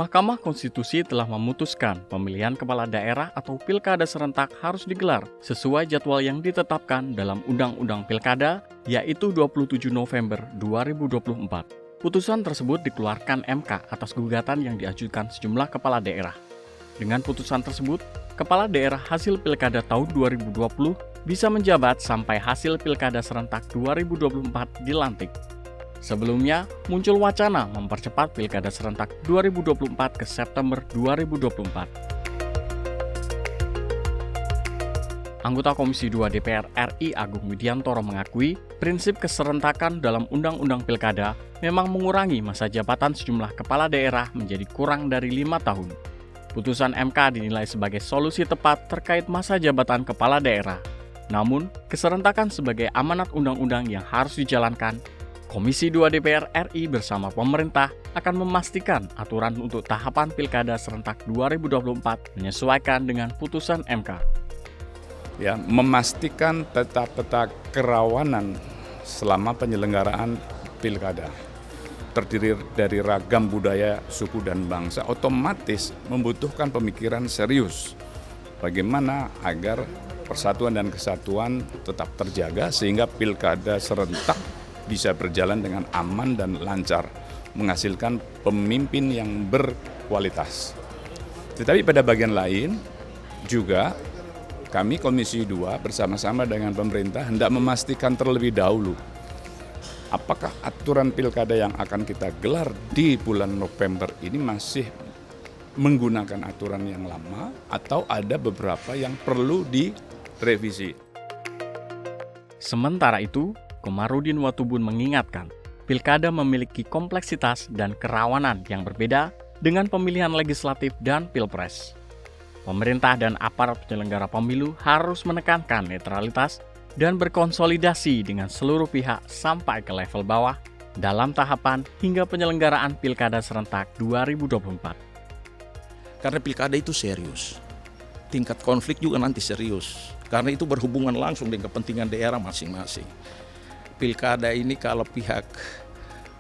Mahkamah Konstitusi telah memutuskan pemilihan kepala daerah atau pilkada serentak harus digelar sesuai jadwal yang ditetapkan dalam Undang-Undang Pilkada, yaitu 27 November 2024. Putusan tersebut dikeluarkan MK atas gugatan yang diajukan sejumlah kepala daerah. Dengan putusan tersebut, kepala daerah hasil pilkada tahun 2020 bisa menjabat sampai hasil pilkada serentak 2024 dilantik. Sebelumnya, muncul wacana mempercepat pilkada serentak 2024 ke September 2024. Anggota Komisi 2 DPR RI Agung Widiantoro mengakui prinsip keserentakan dalam Undang-Undang Pilkada memang mengurangi masa jabatan sejumlah kepala daerah menjadi kurang dari 5 tahun. Putusan MK dinilai sebagai solusi tepat terkait masa jabatan kepala daerah. Namun, keserentakan sebagai amanat undang-undang yang harus dijalankan, Komisi 2 DPR RI bersama pemerintah akan memastikan aturan untuk tahapan pilkada serentak 2024 menyesuaikan dengan putusan MK. Ya, memastikan peta-peta kerawanan selama penyelenggaraan pilkada. Terdiri dari ragam budaya, suku, dan bangsa, otomatis membutuhkan pemikiran serius. Bagaimana agar persatuan dan kesatuan tetap terjaga sehingga pilkada serentak bisa berjalan dengan aman dan lancar, menghasilkan pemimpin yang berkualitas. Tetapi pada bagian lain juga kami Komisi 2 bersama-sama dengan pemerintah hendak memastikan terlebih dahulu apakah aturan pilkada yang akan kita gelar di bulan November ini masih menggunakan aturan yang lama atau ada beberapa yang perlu direvisi. Sementara itu, Komarudin Watubun mengingatkan, pilkada memiliki kompleksitas dan kerawanan yang berbeda dengan pemilihan legislatif dan pilpres. Pemerintah dan aparat penyelenggara pemilu harus menekankan netralitas dan berkonsolidasi dengan seluruh pihak sampai ke level bawah dalam tahapan hingga penyelenggaraan pilkada serentak 2024. Karena pilkada itu serius, tingkat konflik juga nanti serius, karena itu berhubungan langsung dengan kepentingan daerah masing-masing. Pilkada ini kalau pihak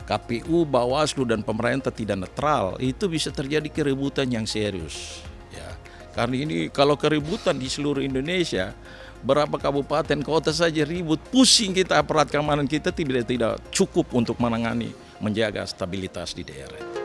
KPU, Bawaslu, dan pemerintah tidak netral, itu bisa terjadi keributan yang serius. Ya, karena ini kalau keributan di seluruh Indonesia, berapa kabupaten kota saja ribut, pusing kita, aparat keamanan kita tidak cukup untuk menangani, menjaga stabilitas di daerah.